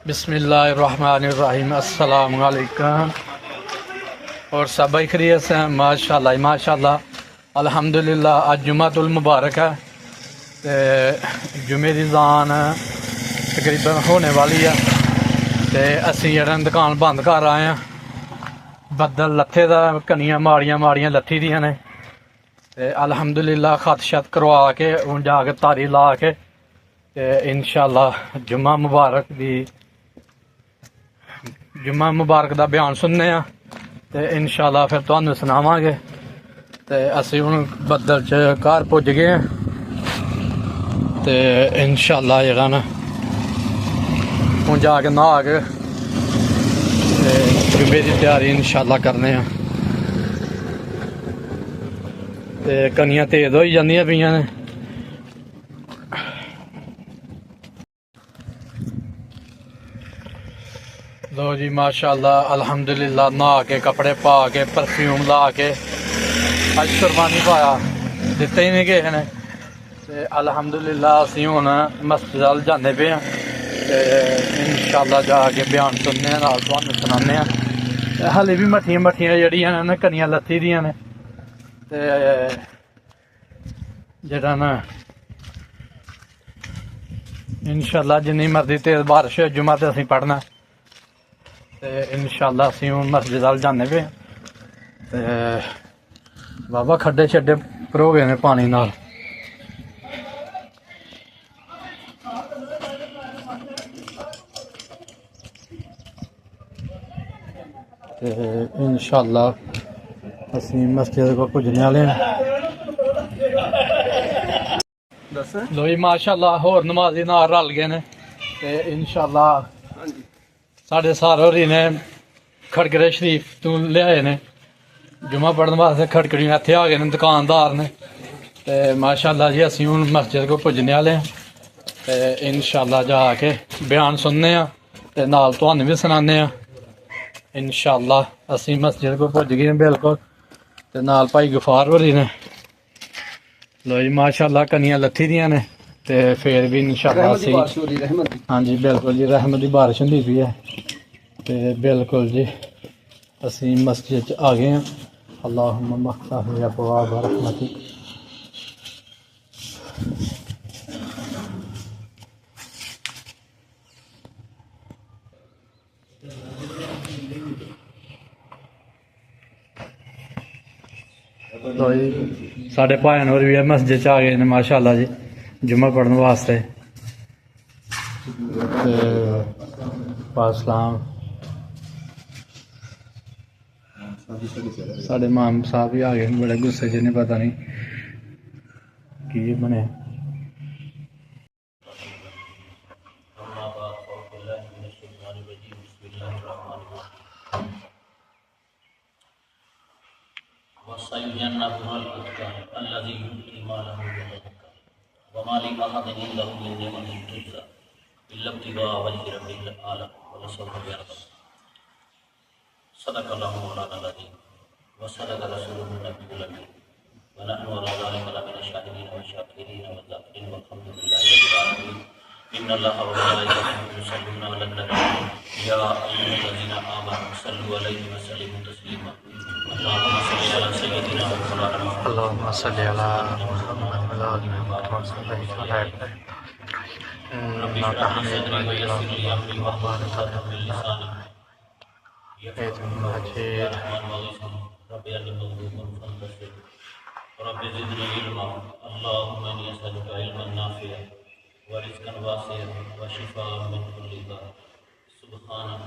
بسم اللہ الرحمن الرحیم، السلام علیکم. اور سب بھائی خیریت سے ہیں؟ ماشاءاللہ الحمدللہ. آج جمعۃ المبارک ہے، جمعے دی زان تقریباً ہونے والی ہے، تے اسی جڑا دکان بند کر آئے ہیں. بدل لتھے دا، کنیاں ماڑیاں لتھی دیاں نے، تے الحمدللہ خط شت کروا کے ہن جا کے تاری لا کے تے انشاءاللہ جمعہ مبارک دا بیان سننے ہاں، تے انشاءاللہ پھر تانوں سناواں گے. تے اسی ہن بدل چ گھر پہنچ گئے ہیں، تے انشاءاللہ جڑا نا ہن جا کے نہا کے تے جمعے دی تیاری انشاءاللہ کرنے ہاں. تے کنیاں تیز ہوئی جاندیاں پیاں نے. لو جی ماشاءاللہ الحمدللہ نہا کے کپڑے پا کے پرفیوم لا کے اج سرمانی پایا دتے ہی نہیں کسی نے. تے الحمدللہ اسی ہن مسجد ال جانے پے ہاں، تے انشاءاللہ جا کے بیان سننے ہاں، نال تانوں سنانے ہاں. ہلے بھی مٹھیاں جڑیاں نے کنیاں لتھی دیاں نے، تے جڑا نا انشاءاللہ جنی مرضی تیز بارش ہو جمعہ تے اسی پڑھنا، تے انشاءاللہ اسی ہن مسجد ال جانے پے. تے بابا کھڈے چھڈے پرو گئے نے پانی نال. تے انشاءاللہ اسی مسجد کو پجنے والے ہیں. لو جی ماشاءاللہ ہور نمازی نال رل گئے نے، تے انشاءاللہ ساڈے سارے ہوری نے کھڑکڑے شریف تو لے آئے نے جمعہ پڑھنے واسطے. کھڑکڑیاں اتھے آ گئے نے دکاندار نے. تے ماشاءاللہ جی اسی ہن مسجد کو پجنے والے ہیں، تے انشاءاللہ جا کے بیان سننے ہاں تے نال تانوں بھی سنانے ہاں. انشاءاللہ اسی مسجد کو پہنچ گئے ہیں بالکل، تے نال بھائی غفار ہوری نے. لو جی ماشاءاللہ کنیاں لتھی دیاں نے، تے پھر بھی انشاءاللہ اسی ہاں جی بالکل جی رحمت دی بارش ہوندی پئی ہے. تے بالکل جی اسی مسجد چ آ گئے ہیں. اللہم مفتح ابواب رحمتک. تو جی ساڈے بھائن ہور بھی مسجد چ آ گئے نے ماشاءاللہ جی جمعہ پڑھنے واسطے. سلام ساڈے امام صاحب بھی آ گئے بڑے غصے چ، نہیں پتہ نہیں کی بنے. وَسَيُجَنَّبُهَا الْأَتْقَى الَّذِي يُؤْتِي مَالَهُ يَتَزَكَّىٰ وَمَا لِأَحَدٍ عِندَهُ مِن نِّعْمَةٍ تُجْزَىٰ إِلَّا ابْتِغَاءَ وَجْهِ رَبِّهِ الْأَعْلَىٰ وَلَسَوْفَ يَرْضَىٰ. صدق الله مولانا العظيم وصدق رسوله النبي الأمين ونحن على ذلك لمن الشاهدين والشاكرين والذاكرين والحمد لله رب العالمين. إن الله وملائكته يصلون على النبي يا أيها الذين آمنوا صلوا عليه وسلموا تسليما. اللهم صل على سيدنا ومولانا محمد اللهم صل على محمد وعلى آل محمد كما صليت على إبراهيم رب إنك اشرح لي حميد صدري مجيد. ويسر لي أمري اللهم واحلل بارك على عقدة من لساني محمد مجيد. يا رحمن وغيثنا رب علم مظلوم فانتصر رب زدني علما. اللهم إني أسألك علما نافعا ورزقا واسعا وشفاء من كل داء. سبحانك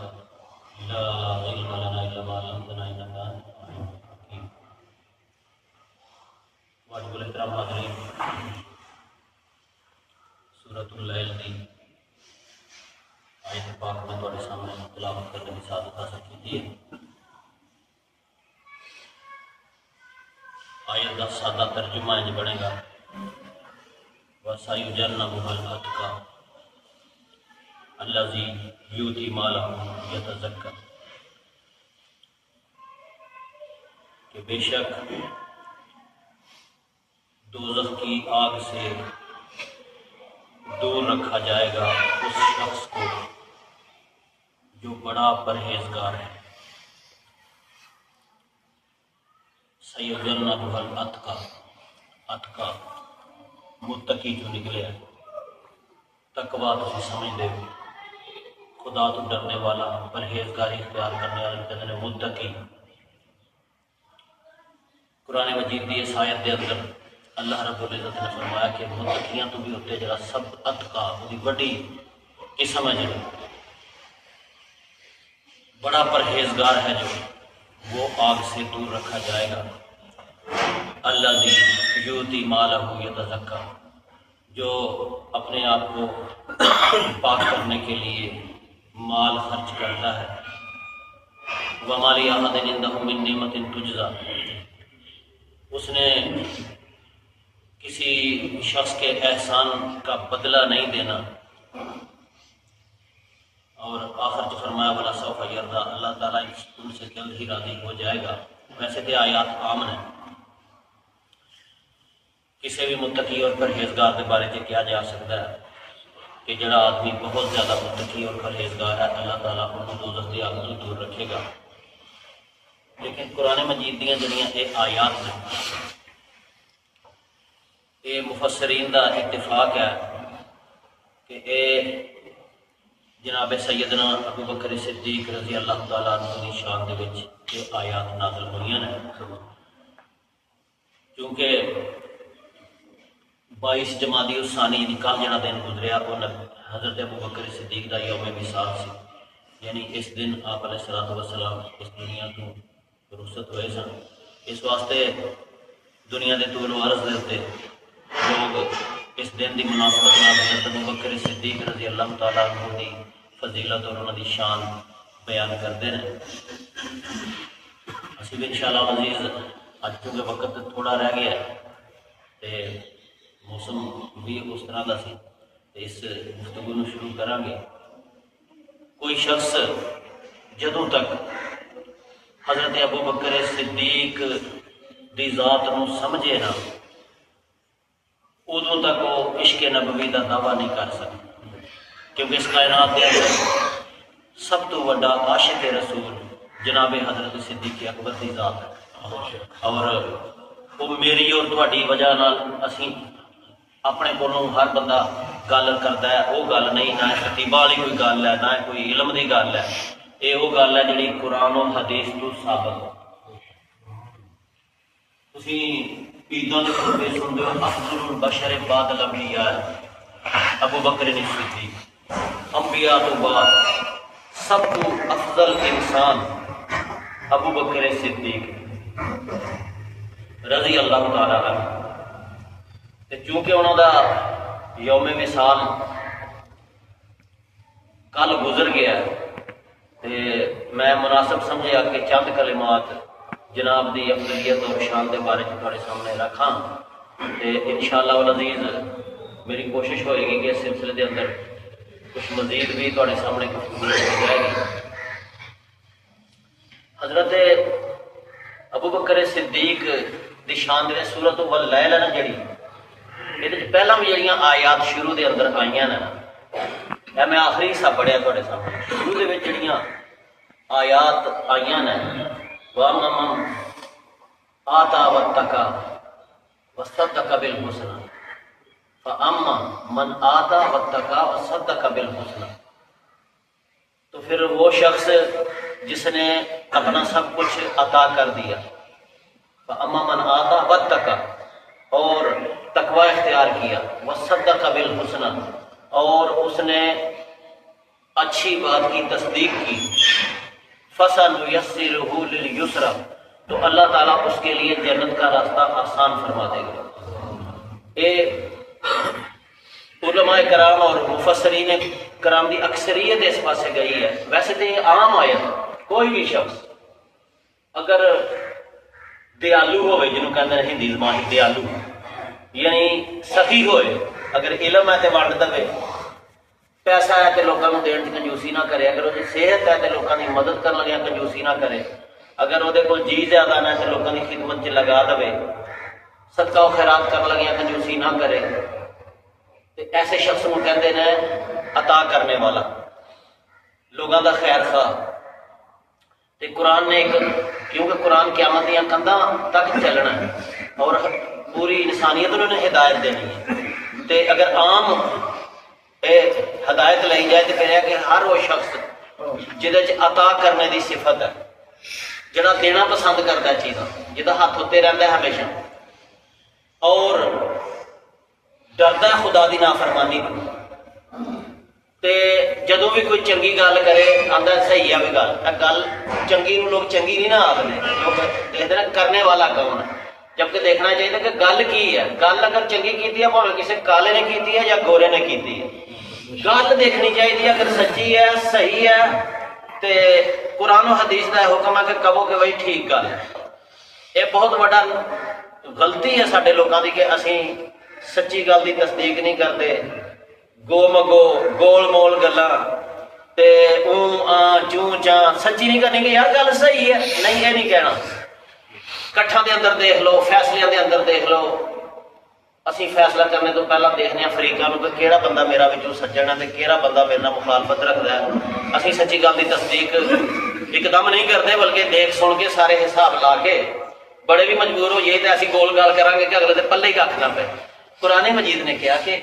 لا علم لنا إلا ما علمتنا إنك أنت العليم الحكيم. واجب الاحترام حاضرین، سورۃ اللیل کی آیت پاک میں تمہارے سامنے تلاوت کرنے کی سعادت حاصل کی ہے. آیت کا سادہ ترجمہ انج بنے گا وَسَيُجَنَّبُهَا الْأَتْقَى. الذی یؤتی مالہ یتزکی، کہ بے شک دوزخ کی آگ سے دور رکھا جائے گا اس شخص کو جو بڑا پرہیزگار ہے۔ سیجنبھا الاتقی، اتقی متقی جو نکلے ہیں، تقوی تسی سمجھ دے خدا تو ڈرنے والا، پرہیزگاری اختیار کرنے والے کہتے ہیں متقی۔ قرآن مجید دی اس آیت دے اندر اللہ رب العزت نے فرمایا کہ متقیاں تو بھی ہوتے جڑا سب اتقا دی بڑی قسم ہے، جو بڑا پرہیزگار ہے، جو وہ آگ سے دور رکھا جائے گا۔ الذی یؤتی مالہ یتزکی، جو اپنے آپ کو پاک کرنے کے لیے مال خرچ کرتا ہے۔ وما لأحد عنده من نعمة تجزی، اس نے کسی شخص کے احسان کا بدلہ نہیں دینا۔ اور آخر جو فرمایا بلا سوف یرضی، اللہ تعالیٰ ان سے جلد ہی راضی ہو جائے گا۔ ویسے تو آیات عام ہیں، کسی بھی متقی اور پرہیزگار کے بارے میں کیا جا سکتا ہے کہ جڑا آدمی بہت زیادہ متقی اور پرہیزگار ہے اللہ تعالیٰ انہوں دوزخ دی آگ تو دور رکھے گا۔ لیکن قرآن مجید دیاں جڑیاں یہ آیات ہیں، یہ مفسرین دا اتفاق ہے کہ یہ جناب سیدنا ابو بکر صدیق رضی اللہ تعالیٰ عنہ دی شان دے وچ یہ آیات نازل ہوئی ہیں، کیونکہ 22 جمادی الثانی یعنی کل جڑا دن گزریا وہ حضرت ابو بکر صدیق دا یوم وصال سی، یعنی اس دن آپ علیہ الصلوۃ والسلام اس دنیا تو رخصت ہوئے سن۔ اس واسطے دنیا دے طول و عرض دے تے لوگ اس دن دی مناسبت نال حضرت ابو بکر صدیق رضی اللہ تعالیٰ عنہ دی فضیلت اور انہاں دی شان بیان کرتے ہیں۔ اسی بھی انشاءاللہ عزیز اج کیونکہ وقت تھوڑا رہ گیا ہے تے موسم بھی اس طرح دا سی تے اس گفتگو نو شروع کریں گے۔ کوئی شخص جدوں تک حضرت ابو بکر صدیق دی ذات نو سمجھے نا ادوں تک وہ عشق نبوی دا دعویٰ نہیں کر سکتا، کیونکہ اس کائنات کے اندر سب تو بڑا عاشق رسول جناب حضرت صدیق اکبر دی ذات ہے، اور وہ میری اور تہاڈی وجہ نال اسی اپنے کولوں ہر بندہ گل کرتا ہے، وہ گل نہیں، نہ خطیبہ والی کوئی گل ہے، نہ کوئی علم دی گل ہے، یہ وہ گل ہے جڑی قرآن و حدیث تو ثابت ہے۔ تسی عیداں دے خطبے سنتے ہو، افضل البشر بعد الانبیاء ابو بکر صدیق، انبیاء تو بعد سب تو افضل انسان ابو بکر صدیق رضی اللہ تعالیٰ عنہ۔ چونکہ انہوں دا یوم وصال کل گزر گیا تے میں مناسب سمجھا کہ چند کلمات جناب دی افضلیت اور شان دے بارے تھوڑے سامنے رکھاں تے انشاءاللہ العزیز میری کوشش ہوئے گی کہ اس سلسلے دے اندر کچھ مزید بھی تھوڑے سامنے گفتگو ہو جائے گی۔ حضرت ابو بکر صدیق دی شان دے سورۃ واللیل ہے نا جڑی، یہ پہلا بھی جڑیاں آیات شروع دے اندر آئیاں نا، میں آخری حصہ پڑھیا تھوڑے سامنے، شروع دے وچ جڑیاں آیات آئیاں نا، وَأَمَّا مَنْ آتَى وَاتَّقَى وَصَدَّقَ بِالْحُسْنَى، فَأَمَّا مَنْ آتَى وَاتَّقَى وَصَدَّقَ بِالْحُسْنَى، تو پھر وہ شخص جس نے اپنا سب کچھ عطا کر دیا، فَأَمَّا مَنْ آتَى وَاتَّقَى، اور تقوی اختیار کیا، وَصَدَّقَ بِالْحُسْنَى، اور اس نے اچھی بات کی تصدیق کی، فَسَنُيَسِّرُهُ لِلْيُسْرَى، تو اللہ تعالیٰ اس کے لیے جنت کا راستہ آسان فرما دے گا۔ علماء کرام اور مفسرین کرام دی اکثریت اس پاسے گئی ہے۔ ویسے تو یہ عام آیت، کوئی بھی شخص اگر دیالو ہوئے، جنہوں کہتے ہیں ہندی زبان دیالو، یعنی سخی ہوئے، اگر علم ہے تو ونڈ دے، پیسہ ہے تو لوگوں کو دین کی کنجوسی نہ کرے، اگر وہ صحت ہے تو لوگوں کی مدد کرنے لگیا کنجوسی نہ کرے، اگر وہ جی زیادہ نہ تو لوگوں کی خدمت چ لگا دے، صدقہ و خیرات کرنے لگیا کنجوسی نہ کرے، تو ایسے شخص کو کہتے ہیں عطا کرنے والا، لوگوں کا خیر خواہ۔ تو قرآن نے ایک، کیونکہ قرآن قیامت دیا کندھاں تک چلنا ہے اور پوری انسانیت نے ہدایت دینی ہے، تو اگر عام ہدایت لائی جائے تو پھر ہے کہ ہر وہ شخص جہد عطا کرنے دی صفت ہے، جڑا دینا پسند کرتا ہے چیزاں، جہاں ہاتھ اتنے رہتا ہے ہمیشہ، اور ڈردا ہے خدا دی نافرمانی کو، تے جدو بھی کوئی چنگی گل کرے آتا صحیح ہے بھی گل چنگی نو لوگ چنگی نہیں نہ آخنے، لوگ دیکھتے ہیں کرنے والا کون ہے، جبکہ دیکھنا چاہیے کہ گل کی ہے، گل اگر چنگی کی ہے بھاوے کسی کالے نے کی ہے یا گورے نے کی ہے، گل دیکھنی چاہیے، اگر سچی ہے صحیح ہے تے قرآن و حدیث کا حکم ہے کہ کہو کہ بھائی ٹھیک گل ہے۔ یہ بہت بڑا غلطی ہے سارے لوگوں کی کہ اسی سچی گل کی تصدیق نہیں کرتے، گو مگو گول مول گلاں تے اوں چوں چاں سچی نہیں کرنی کہ یار گل صحیح ہے، نہیں یہ نہیں کہنا۔ کٹھاں دے اندر دیکھ لو، فیصلے دے اندر دیکھ لو، اسی فیصلہ کرنے تو پہلا دیکھنے ہیں فریقاں کہ کیڑا بندہ میرا وچوں سجن ہے تے کیڑا بندہ میرے نال مخالفت رکھدا ہے۔ اسی سچی گل دی تصدیق ایک دم نہیں کرتے، بلکہ دیکھ سن کے سارے حساب لا کے بڑے بھی مجبور ہو جائے تو ایسی گول گال کریں گے کہ اگلے دے پلے ہی کھ نہ پے۔ قرآن مجید نے کہا کہ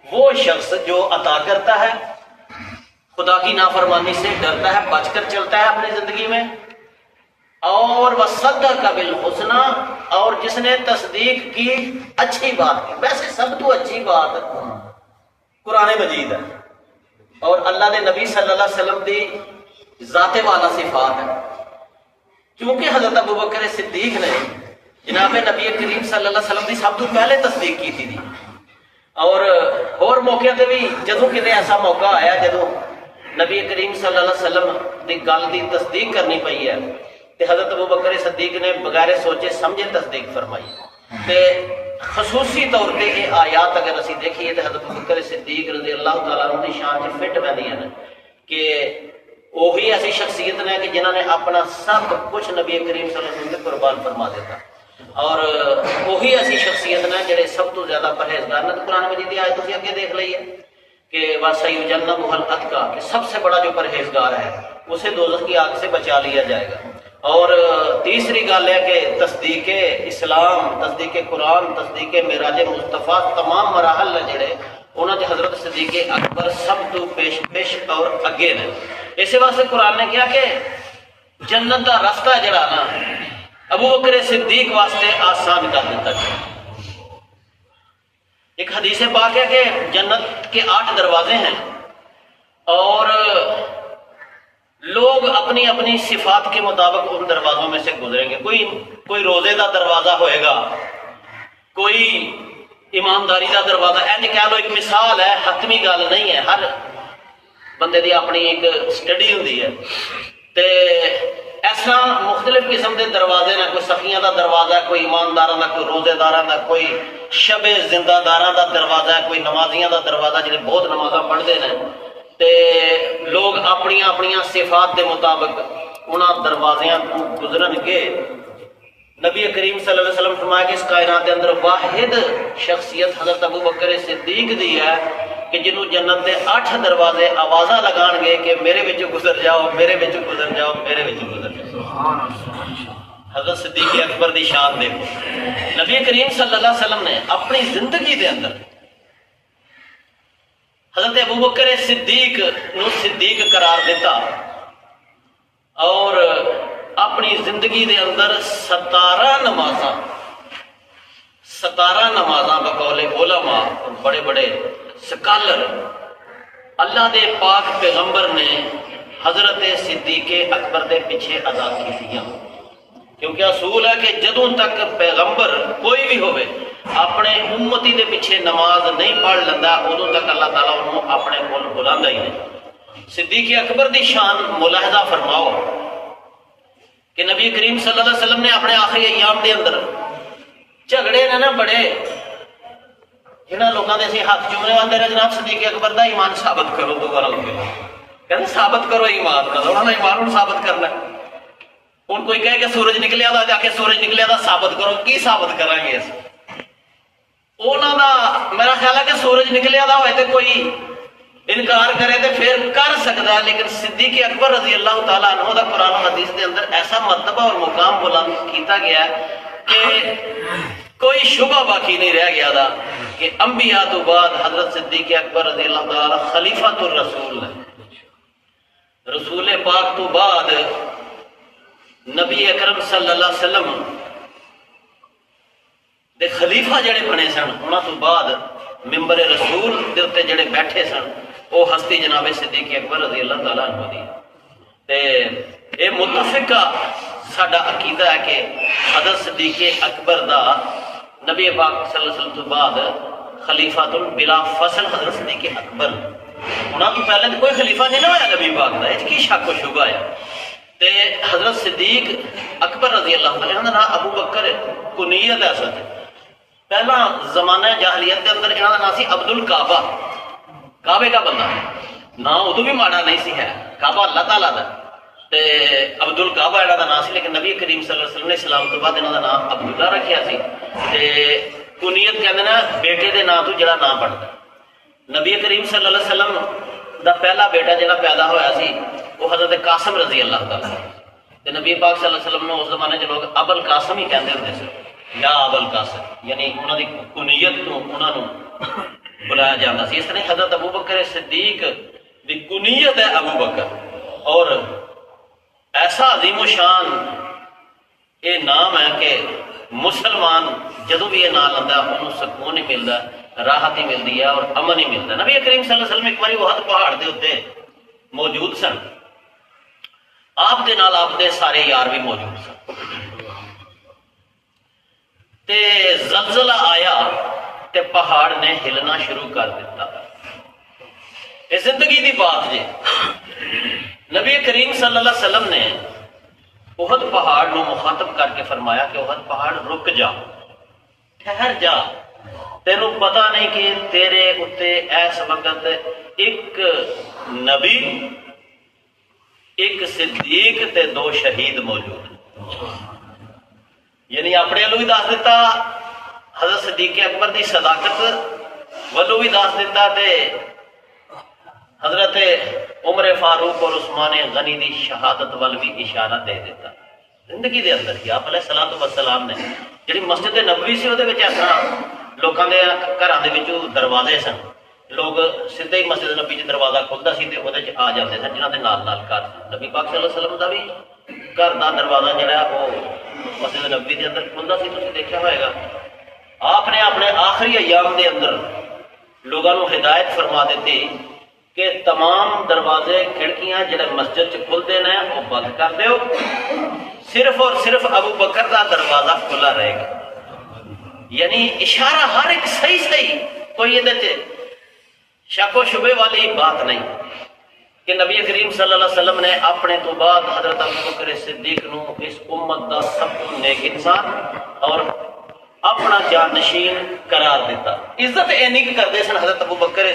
وہ شخص جو عطا کرتا ہے، خدا کی نافرمانی سے ڈرتا ہے، بچ کر چلتا ہے اپنی زندگی میں، اور وصدق بالحسنی، اور جس نے تصدیق کی اچھی بات کی، ویسے سب تو اچھی بات قرآن مجید ہے اور اللہ دے نبی صلی اللہ علیہ وسلم دی ذات والا صفات ہے، کیونکہ حضرت ابوبکر صدیق نے جناب نبی کریم صلی اللہ علیہ وسلم دی سب تو پہلے تصدیق کی تھی، اور موقع تے بھی جدوں کتے ایسا موقع آیا جدوں نبی کریم صلی اللہ علیہ وسلم دی گل دی تصدیق کرنی پئی ہے تے حضرت ابوبکر صدیق نے بغیر سوچے سمجھے تصدیق فرمائی۔ تے خصوصی طور پہ یہ آیات اگر اسی دیکھیے تو حضرت ابوبکر صدیق رضی اللہ تعالیٰ عنہ دی شان چ فٹ بہندیاں نے کہ وہی ایسی شخصیت نے کہ جنہوں نے اپنا سب کچھ نبی کریم صلی اللہ علیہ وسلم قربان فرما دیتا، اور وہی ایسی شخصیت نے جڑے سب تو زیادہ پرہیزگار نے۔ قرآن مجید کی آیت تسی اگے دیکھ لئیے کہ وَسَيُجَنَّبُهَا الْأَتْقَى، کہ سب سے بڑا جو پرہیزگار ہے اسے دوزخ کی آگ سے بچا لیا جائے گا۔ اور تیسری گل ہے کہ تصدیق اسلام، تصدیق قرآن، تصدیق معراج مصطفیٰ تمام مراحل جڑے انہوں نے حضرت صدیق اکبر سب تو پیش اور اگے نے۔ اسی واسطے قرآن نے کہا کہ جنت کا راستہ جڑا نا ابوبکر صدیق واسطے آسان کر دیتا ہے۔ ایک حدیث پاک ہے کہ جنت کے 8 دروازے ہیں اور لوگ اپنی اپنی صفات کے مطابق ان دروازوں میں سے گزریں گے۔ کوئی روزے کا دروازہ ہوئے گا، کوئی ایمانداری کا دروازہ، اینج کہہ لو ایک مثال ہے، حتمی گل نہیں ہے، ہر بندے دی اپنی ایک سٹڈی ہوندی ہے۔ تے ایسا مختلف قسم کے دروازے نے، کوئی سخیاں دا دروازہ ہے، کوئی ایمانداراں دا، کوئی روزے داراں دا، کوئی شب زندہ داراں دا دروازہ ہے، کوئی نمازیاں دا دروازہ جڑے بہت نمازاں پڑھتے ہیں۔ تے لوگ اپنی اپنی صفات دے مطابق انہاں دروازیاں تو گزرن گے۔ نبی کریم صلی اللہ علیہ وسلم فرمایا کہ اس کائنات کے اندر واحد شخصیت حضرت ابوبکر صدیق دی ہے کہ جنہوں جنت دے 8 دروازے آوازاں لگان گے کہ میرے وچ گزر جاؤ، میرے وچ گزر جاؤ، میرے وچ گزر جاؤ۔ حضرت صدیق اکبر دی شان دیکھو، نبی کریم صلی اللہ علیہ وسلم نے اپنی زندگی دے اندر حضرت ابوبکر صدیق نو صدیق قرار دیتا اور اپنی زندگی دے اندر 17 نمازاں بقول علماء بڑے بڑے سکالر اللہ دے پاک پیغمبر نے حضرت صدیق اکبر دے پیچھے ادا کی تھی، کیونکہ اصول ہے کہ جدوں تک پیغمبر کوئی بھی ہوئے اپنے امتی دے پیچھے نماز نہیں پڑھ لینا ادوں تک اللہ تعالیٰ انہوں اپنے کول بلاندا ہی نہیں۔ صدیق اکبر دی شان ملاحظہ فرماؤ کہ نبی کریم صلی اللہ علیہ وسلم نے اپنے آخری ایام دے اندر جھگڑے نے نا بڑے یہاں لوگوں کے اسی ہاتھ چومنے والے رہے جناب صدیق اکبر کا ایمان ثابت کرو دوبارہ کہتے ثابت کرو ایمان انہوں نے ایمان ثابت کرنا ہوں کوئی کہے کہ سورج نکلیا تھا جا کے سورج نکلیا تھا ثابت کرو کی ثابت کریں گے انہوں کا میرا خیال ہے کہ سورج نکلیا تھا ہوئے تو کوئی انکار کرے تو پھر کر سکتا ہے لیکن صدیق اکبر رضی اللہ تعالیٰ عنہ دا قرآن و حدیث کے اندر ایسا مرتبہ اور مقام بلند کیتا گیا ہے کہ کوئی شبہ باقی نہیں رہ گیا تھا کہ انبیاء تو بعد حضرت صدیق اکبر رضی اللہ تعالیٰ خلیفۃ الرسول ہے رسول پاک تو بعد نبی اکرم صلی اللہ علیہ وسلم دے خلیفہ جڑے بنے سن انہاں تو بعد ممبر رسول دے اوتے جڑے بیٹھے سن وہ ہستی جناب صدیق اکبر رضی اللہ تعالیٰ عنہ دی تے اے متفقہ ساڈا عقیدہ ہے کہ حضرت صدیق اکبر دا نبی پاک صلی اللہ علیہ وسلم تو بعد خلیفۃ بلا فصل حضرت صدیق اکبر انہاں تو پہلے تو کوئی خلیفہ نہیں نہ ہویا نبی پاک دا اس کی شک و شبہ ہے تے حضرت صدیق اکبر رضی اللہ تعالیٰ عنہ دا نام ابو بکر کنیت ہے اصل پہلا زمانہ جاہلیت کے اندر انہوں کا نام سی عبد الکعبہ کعبے کا بندہ نام ادو بھی ماڑا نہیں سی ہے کعبہ اللہ تعالیٰ دا تے عبد الکعبہ انہوں کا نام سی لیکن نبی کریم صلی اللہ علیہ وسلم نے اسلام تو بعد انہوں کا نام عبداللہ رکھیا سی تے کنیت کہتے ہیں بیٹے دے نام تو جڑا نام پڑھتا نبی کریم صلی اللہ علیہ وسلم دا پہلا بیٹا جڑا پیدا ہویا سی وہ حضرت قاسم رضی اللہ تعالیٰ تے نبی پاک صلی اللہ علیہ وسلم نے اس زمانے کے لوگ ابو القاسم ہی کہتے ہوتے سن یا ابو القاسم یعنی انہوں کی کنیت تو انہوں نے بلایا جاتا سی اس طرح حضرت ابو بکر صدیق دی کنیت ہے ابو بکر اور ایسا عظیم و شان یہ نام ہے کہ مسلمان جدو بھی یہ نام لینا انہوں سکون ہی ملتا ہے راحت ہی ملتی ہے اور امن ہی ملتا ہے نبی کریم صلی اللہ علیہ وسلم ایک بار وہاں پہاڑ دے اتنے موجود سن آپ دے نال آپ دے سارے یار بھی موجود سن تے زلزلہ آیا تے پہاڑ نے ہلنا شروع کر دیتا یہ زندگی دی بات جی نبی کریم صلی اللہ علیہ وسلم نے احد پہاڑ نو مخاطب کر کے فرمایا کہ احد پہاڑ رک جا ٹھہر جا تینوں پتہ نہیں کہ تیرے اتے ایس وقت ایک نبی ایک صدیق تے دو شہید موجود یعنی اپنے والوں بھی دس دیتا حضرت صدیق اکبر دی صداقت والوں بھی دس دیتا تے حضرت عمر فاروق اور عثمان غنی دی شہادت وال بھی اشارہ دے دیتا زندگی دے اندر ہی آپ علیہ الصلوۃ والسلام نے جڑی مسجد نبوی سی وہ اس طرح لوگوں کے گھروں کے دروازے سن لوگ سیدھے ہی مسجد نبی چ دروازہ کھلتا سی وہ آ جاتے سن جنہوں کے نال گھر نبی پاک صلی اللہ علیہ وسلم کا بھی گھر کا دروازہ جڑا ہے وہ مسجد نبی کے اندر کھلتا سی تم دیکھا ہوئے گا آپ نے اپنے آخری ایام کے اندر لوگوں کو ہدایت فرما دیتی کہ تمام دروازے کھڑکیاں جڑے مسجد چ کھلتے ہیں وہ بند کر دیو صرف اور صرف ابو بکر کا دروازہ کھلا رہے گا یعنی اشارہ ہر ایک صحیح صحیح کوئی یہ شک و شبے والی بات نہیں کہ نبی کریم صلی اللہ علیہ وسلم نے اپنے تو بعد حضرت ابو بکر صدیق نو اس امت دا سب تو نیک انسان اور اپنا جانشین قرار دیتا عزت اینی کرتے سن حضرت ابو بکر